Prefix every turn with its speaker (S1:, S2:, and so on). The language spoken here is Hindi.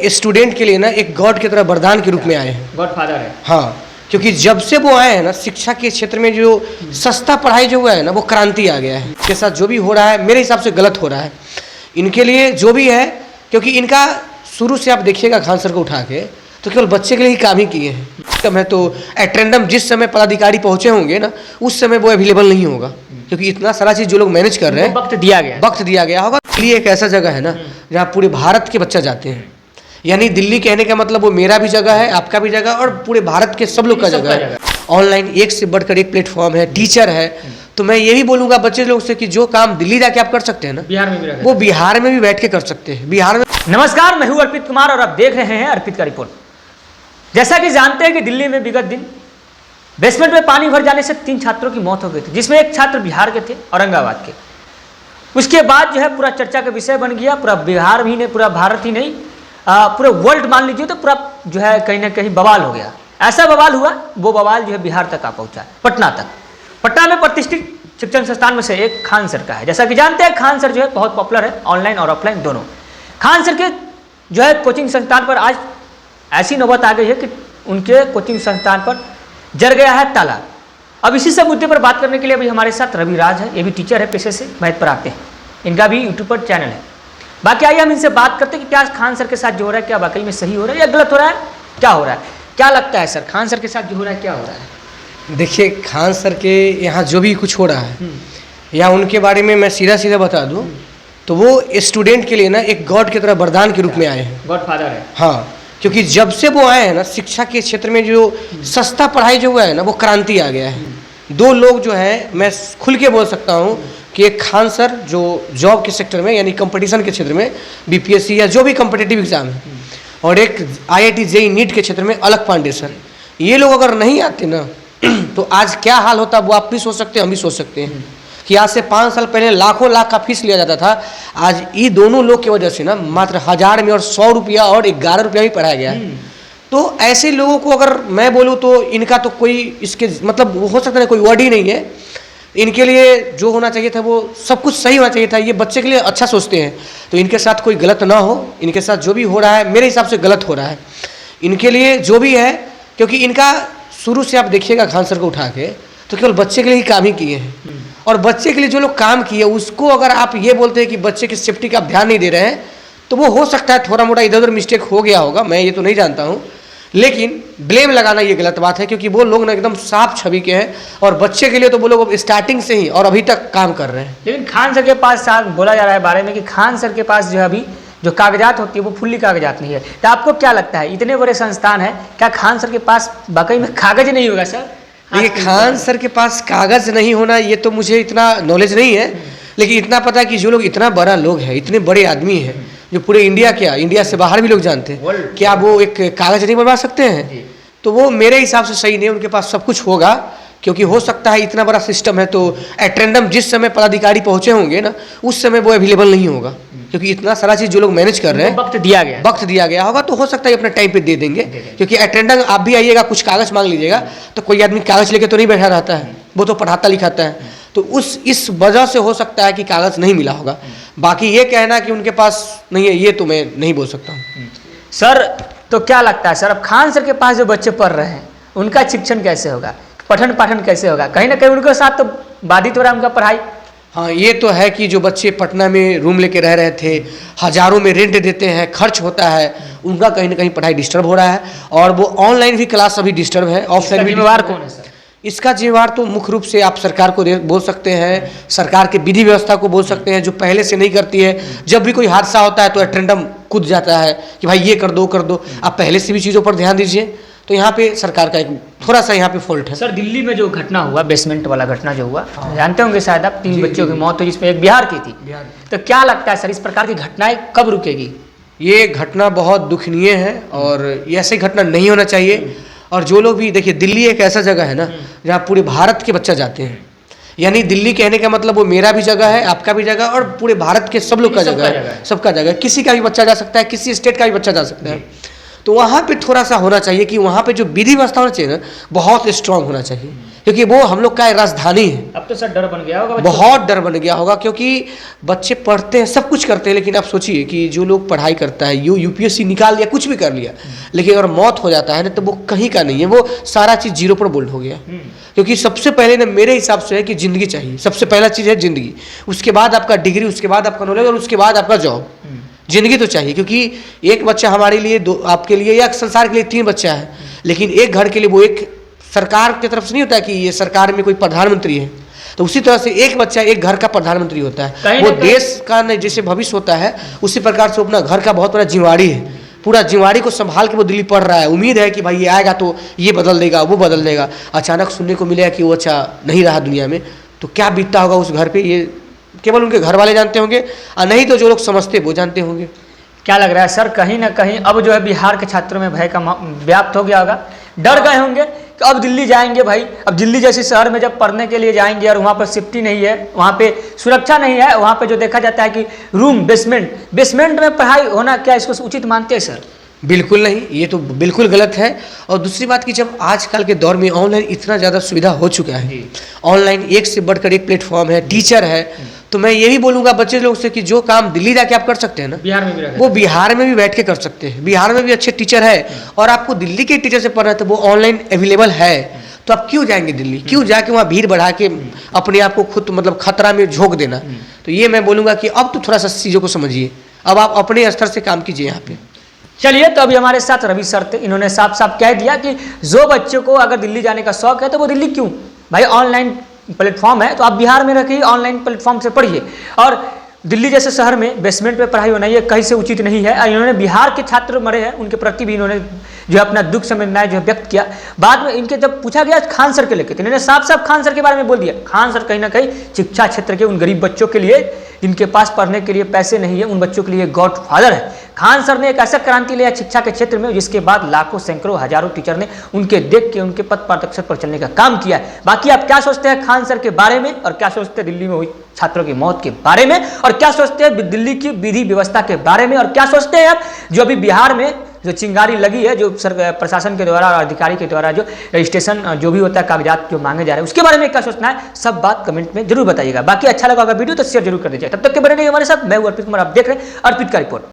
S1: स्टूडेंट के लिए ना एक गॉड की तरह वरदान के रूप में आए हैं।
S2: गॉड फादर है।
S1: हाँ, क्योंकि जब से वो आए हैं ना, शिक्षा के क्षेत्र में जो सस्ता पढ़ाई जो हुआ है ना, वो क्रांति आ गया है। इनके साथ जो भी हो रहा है मेरे हिसाब से गलत हो रहा है। इनके लिए जो भी है, क्योंकि इनका शुरू से आप देखिएगा खान सर को उठा के तो केवल बच्चे के लिए ही काम ही किए हैं। सिस्टम है तो एट रैंडम जिस समय पदाधिकारी पहुंचे होंगे ना, उस समय वो अवेलेबल नहीं होगा, क्योंकि इतना सारा चीज़ जो लोग मैनेज कर रहे हैं
S2: वक्त दिया गया
S1: होगा। दिल्ली एक ऐसा जगह है ना जहाँ पूरे भारत के बच्चे जाते हैं। यानी दिल्ली कहने का मतलब वो मेरा भी जगह है, आपका भी जगह, और पूरे भारत के सब लोग का जगह है। ऑनलाइन एक से बढ़कर एक प्लेटफॉर्म है, टीचर है। तो मैं यही बोलूँगा बच्चे लोग से कि जो काम दिल्ली जाके आप कर सकते हैं ना,
S2: बिहार में भी
S1: वो बिहार में भी बैठ के कर सकते हैं। बिहार में।
S2: नमस्कार, मैं हूं अर्पित कुमार और आप देख रहे हैं अर्पित का रिपोर्ट। जैसा कि जानते हैं कि दिल्ली में विगत दिन बेसमेंट में पानी भर जाने से 3 छात्रों की मौत हो गई थी, जिसमें एक छात्र बिहार के थे, औरंगाबाद के। उसके बाद जो है पूरा चर्चा का विषय बन गया। पूरा बिहार ही नहीं, पूरा भारत ही नहीं, पूरे वर्ल्ड मान लीजिए तो पूरा जो है कहीं ना कहीं बवाल हो गया। ऐसा बवाल हुआ, वो बवाल जो है बिहार तक आ पहुंचा, पटना तक। पटना में प्रतिष्ठित शिक्षण संस्थान में से एक खान सर का है। जैसा कि जानते हैं खान सर जो है बहुत पॉपुलर है, ऑनलाइन और ऑफलाइन दोनों। खान सर के जो है कोचिंग संस्थान पर आज ऐसी नौबत आ गई है कि उनके कोचिंग संस्थान पर जर गया है ताला। अब इसी सब मुद्दे पर बात करने के लिए अभी हमारे साथ रवि राज है। ये भी टीचर है पेशे से, मैथ पढ़ाते हैं। इनका भी यूट्यूब पर चैनल है। बाकी आइए हम इनसे बात करते हैं कि क्या खान सर के साथ जो हो रहा है क्या वाकई में सही हो रहा है या गलत हो रहा है, क्या हो रहा है, क्या लगता है सर खान सर के साथ जो हो रहा है क्या हो रहा है?
S1: देखिए, खान सर के यहाँ जो भी कुछ हो रहा है या उनके बारे में मैं सीधा बता दूं तो वो स्टूडेंट के लिए ना एक गॉड की तरह वरदान के रूप में आए हैं।
S2: गॉड फादर है।
S1: हाँ, क्योंकि जब से वो आए हैं ना, शिक्षा के क्षेत्र में जो सस्ता पढ़ाई जो हुआ है ना, वो क्रांति आ गया है। 2 लोग जो है, मैं खुल के बोल सकता हूँ कि एक खान सर जो जॉब के सेक्टर में यानी कंपटीशन के क्षेत्र में बीपीएससी या जो भी कम्पिटिटिव एग्जाम है, और एक IIT JEE नीट के क्षेत्र में अलग पांडे सर। ये लोग अगर नहीं आते ना तो आज क्या हाल होता वो आप भी सोच सकते हैं, हम भी सोच सकते हैं कि आज से 5 साल पहले लाखों लाख का फीस लिया जाता था। आज ये दोनों लोग की वजह से ना मात्र 1000 में और 100 रुपया और 11 रुपया भी पढ़ाया गया है। तो ऐसे लोगों को अगर मैं बोलूँ तो इनका तो कोई इसके मतलब हो सकता है कोई वर्ड ही नहीं है। इनके लिए जो होना चाहिए था वो सब कुछ सही होना चाहिए था। ये बच्चे के लिए अच्छा सोचते हैं, तो इनके साथ कोई गलत ना हो। इनके साथ जो भी हो रहा है मेरे हिसाब से गलत हो रहा है। इनके लिए जो भी है, क्योंकि इनका शुरू से आप देखिएगा खान सर को उठा के तो केवल बच्चे के लिए ही काम ही किए हैं। और बच्चे के लिए जो लोग काम किए उसको अगर आप ये बोलते हैं कि बच्चे की सेफ्टी का आप ध्यान नहीं दे रहे हैं, तो वो हो सकता है थोड़ा मोटा इधर उधर मिस्टेक हो गया होगा, मैं ये तो नहीं जानता हूँ। लेकिन ब्लेम लगाना ये गलत बात है, क्योंकि वो लोग ना एकदम साफ छवि के हैं और बच्चे के लिए तो वो लोग स्टार्टिंग से ही और अभी तक काम कर रहे हैं।
S2: लेकिन खान सर के पास बोला जा रहा है बारे में कि खान सर के पास जो है अभी जो कागजात होती है वो फुल्ली कागजात नहीं है। तो आपको क्या लगता है, इतने बड़े संस्थान है, क्या खान सर के पास वाकई में कागज नहीं होगा सर?
S1: देखिए, खान सर के पास कागज नहीं होना ये तो मुझे इतना नॉलेज नहीं है, लेकिन इतना पता है कि जो लोग इतना बड़ा लोग हैं, इतने बड़े आदमी हैं, जो पूरे इंडिया से बाहर भी लोग जानते हैं, क्या वो एक कागज नहीं बनवा सकते हैं? तो वो मेरे हिसाब से सही नहीं। उनके पास सब कुछ होगा, क्योंकि हो सकता है इतना बड़ा सिस्टम है तो एट रैंडम जिस समय पदाधिकारी पहुंचे होंगे ना, उस समय वो अवेलेबल नहीं होगा, क्योंकि इतना सारा चीज़ जो लोग मैनेज कर रहे हैं
S2: वक्त दिया गया
S1: होगा। तो हो सकता है अपने टाइम पे दे देंगे, क्योंकि एट रैंडम आप भी आइएगा कुछ कागज मांग लीजिएगा तो कोई आदमी कागज लेके तो नहीं बैठा रहता है, वो तो पढ़ाता लिखाता है। तो इस वजह से हो सकता है कि कागज नहीं मिला होगा। बाकी ये कहना कि उनके पास नहीं है, ये तो मैं नहीं बोल सकता हूँ
S2: सर। तो क्या लगता है सर, अब खान सर के पास जो बच्चे पढ़ रहे हैं उनका शिक्षण कैसे होगा, पठन पाठन कैसे होगा? कहीं ना कहीं उनके साथ तो बाधित हो रहा है उनका पढ़ाई।
S1: हाँ, ये तो है कि जो बच्चे पटना में रूम लेके रह रहे थे, हज़ारों में रेंट देते हैं, खर्च होता है, उनका कहीं ना कहीं पढ़ाई डिस्टर्ब हो रहा है। और वो ऑनलाइन भी क्लास अभी डिस्टर्ब है, ऑफलाइन भी।
S2: जिम्मेवार कौन है सर?
S1: इसका जिम्मेवार तो मुख्य रूप से आप सरकार को बोल सकते हैं, सरकार के विधि व्यवस्था को बोल सकते हैं, जो पहले से नहीं करती है। जब भी कोई हादसा होता है तो एट रैंडम कूद जाता है कि भाई ये कर दो कर दो। आप पहले से भी चीज़ों पर ध्यान दीजिए। तो यहाँ पे सरकार का एक थोड़ा सा यहाँ पे फॉल्ट है।
S2: सर, दिल्ली में जो घटना हुआ, बेसमेंट वाला घटना जो हुआ, जानते होंगे शायद आप, 3 बच्चों की मौत हुई जिसमें एक बिहार की थी। तो क्या लगता है सर, इस प्रकार की घटनाएं कब रुकेगी?
S1: ये घटना बहुत दुखनीय है और ऐसी घटना नहीं होना चाहिए। और जो लोग भी देखिए, दिल्ली एक ऐसा जगह है ना जहाँ पूरे भारत के बच्चे जाते हैं। यानी दिल्ली कहने का मतलब वो मेरा भी जगह है, आपका भी जगह, और पूरे भारत के सब लोग का जगह है, सबका जगह। किसी का भी बच्चा जा सकता है, किसी स्टेट का भी बच्चा जा सकता है। तो वहाँ पे थोड़ा सा होना चाहिए कि वहाँ पे जो विधि व्यवस्था होना चाहिए ना, बहुत स्ट्रांग होना चाहिए। क्योंकि वो हम लोग का राजधानी है।
S2: अब तो सर डर बन गया होगा बच्चों
S1: बहुत डर बन गया होगा, क्योंकि बच्चे पढ़ते हैं, सब कुछ करते हैं, लेकिन आप सोचिए कि जो लोग पढ़ाई करता है, यूपीएससी निकाल लिया, कुछ भी कर लिया, लेकिन अगर मौत हो जाता है ना तो वो कहीं का नहीं है, वो सारा चीज़ जीरो पर बोल्ड हो गया। क्योंकि सबसे पहले ना मेरे हिसाब से है कि ज़िंदगी चाहिए, सबसे पहला चीज़ है ज़िंदगी, उसके बाद आपका डिग्री, उसके बाद आपका नॉलेज, और उसके बाद आपका जॉब। ज़िंदगी तो चाहिए, क्योंकि एक बच्चा हमारे लिए, दो आपके लिए, या संसार के लिए 3 बच्चा है, लेकिन एक घर के लिए वो एक सरकार की तरफ से नहीं होता है कि ये सरकार में कोई प्रधानमंत्री है, तो उसी तरह से एक बच्चा एक घर का प्रधानमंत्री होता है। वो देश का जैसे भविष्य होता है, उसी प्रकार से अपना घर का बहुत बड़ा जिम्मेवारी है। पूरा जिम्मेवारी को संभाल के वो दिल्ली पढ़ रहा है, उम्मीद है कि भाई ये आएगा तो ये बदल देगा, वो बदल देगा। अचानक सुनने को मिलेगा कि वो अच्छा नहीं रहा दुनिया में, तो क्या बीतता होगा उस घर पे, ये केवल उनके घर वाले जानते होंगे, और नहीं तो जो लोग समझते वो जानते होंगे।
S2: क्या लग रहा है सर, कहीं ना कहीं अब जो है बिहार के छात्रों में भय का व्याप्त हो गया होगा, डर गए होंगे कि अब दिल्ली जाएंगे भाई, अब दिल्ली जैसे शहर में जब पढ़ने के लिए जाएंगे और वहाँ पर सेफ्टी नहीं है, वहाँ पे सुरक्षा नहीं है, वहाँ पे जो देखा जाता है कि रूम बेसमेंट में पढ़ाई होना, क्या इसको उचित मानते हैं सर?
S1: बिल्कुल नहीं, ये तो बिल्कुल गलत है। और दूसरी बात कि जब आजकल के दौर में ऑनलाइन इतना ज़्यादा सुविधा हो चुका है, ऑनलाइन एक से बढ़कर एक प्लेटफॉर्म है, टीचर है, तो मैं ये भी बोलूँगा बच्चे लोग से कि जो काम दिल्ली जाके आप कर सकते हैं ना,
S2: बिहार में भी
S1: वो बिहार में भी बैठ के कर सकते हैं। बिहार में भी अच्छे टीचर है, और आपको दिल्ली के टीचर से पढ़ना है तो वो ऑनलाइन अवेलेबल है, तो आप क्यों जाएंगे दिल्ली, क्यों जाके वहाँ भीड़ बढ़ा के अपने आप को खुद मतलब खतरा में झोंक देना। तो ये मैं बोलूँगा कि अब तो थोड़ा सा चीज़ों को समझिए, अब आप अपने स्तर से काम कीजिए यहाँ पे।
S2: चलिए, तो अभी हमारे साथ रवि सर थे, इन्होंने साफ साफ कह दिया कि जो बच्चों को अगर दिल्ली जाने का शौक है तो वो दिल्ली क्यों, भाई ऑनलाइन प्लेटफॉर्म है तो आप बिहार में रखिए, ऑनलाइन प्लेटफॉर्म से पढ़िए। और दिल्ली जैसे शहर में बेसमेंट पे पढ़ाई होना ये कहीं से उचित नहीं है। और इन्होंने बिहार के छात्र मरे हैं, उनके प्रति भी इन्होंने जो है अपना दुख संवेदनाएं जो व्यक्त किया। बाद में इनके जब पूछा गया खान सर के लेकर, तो इन्होंने साफ साफ खान सर के बारे में बोल दिया, खान सर कहीं ना कहीं शिक्षा क्षेत्र के उन गरीब बच्चों के लिए जिनके पास पढ़ने के लिए पैसे नहीं है, उन बच्चों के लिए गॉड फादर है। खान सर ने एक ऐसा क्रांति लिया शिक्षा के क्षेत्र में, जिसके बाद लाखों सैकड़ों हजारों टीचर ने उनके देख के उनके पथ पारदर्शक पर चलने का काम किया है। बाकी आप क्या सोचते हैं खान सर के बारे में, और क्या सोचते हैं दिल्ली में हुई छात्रों की मौत के बारे में, और क्या सोचते हैं दिल्ली की विधि व्यवस्था के बारे में, और क्या सोचते हैं आप जो अभी बिहार में जो चिंगारी लगी है, जो प्रशासन के द्वारा और अधिकारी के द्वारा जो रजिस्ट्रेशन जो भी होता है, कागजात जो मांगे जा रहे हैं, उसके बारे में क्या सोचना है, सब बात कमेंट में जरूर बताइएगा। बाकी अच्छा लगा होगा वीडियो तो शेयर जरूर कर दीजिए। तब तक के बने रहिए हमारे साथ, मैं हूं अर्पित कुमार, आप देख रहे हैं अर्पित का रिपोर्ट।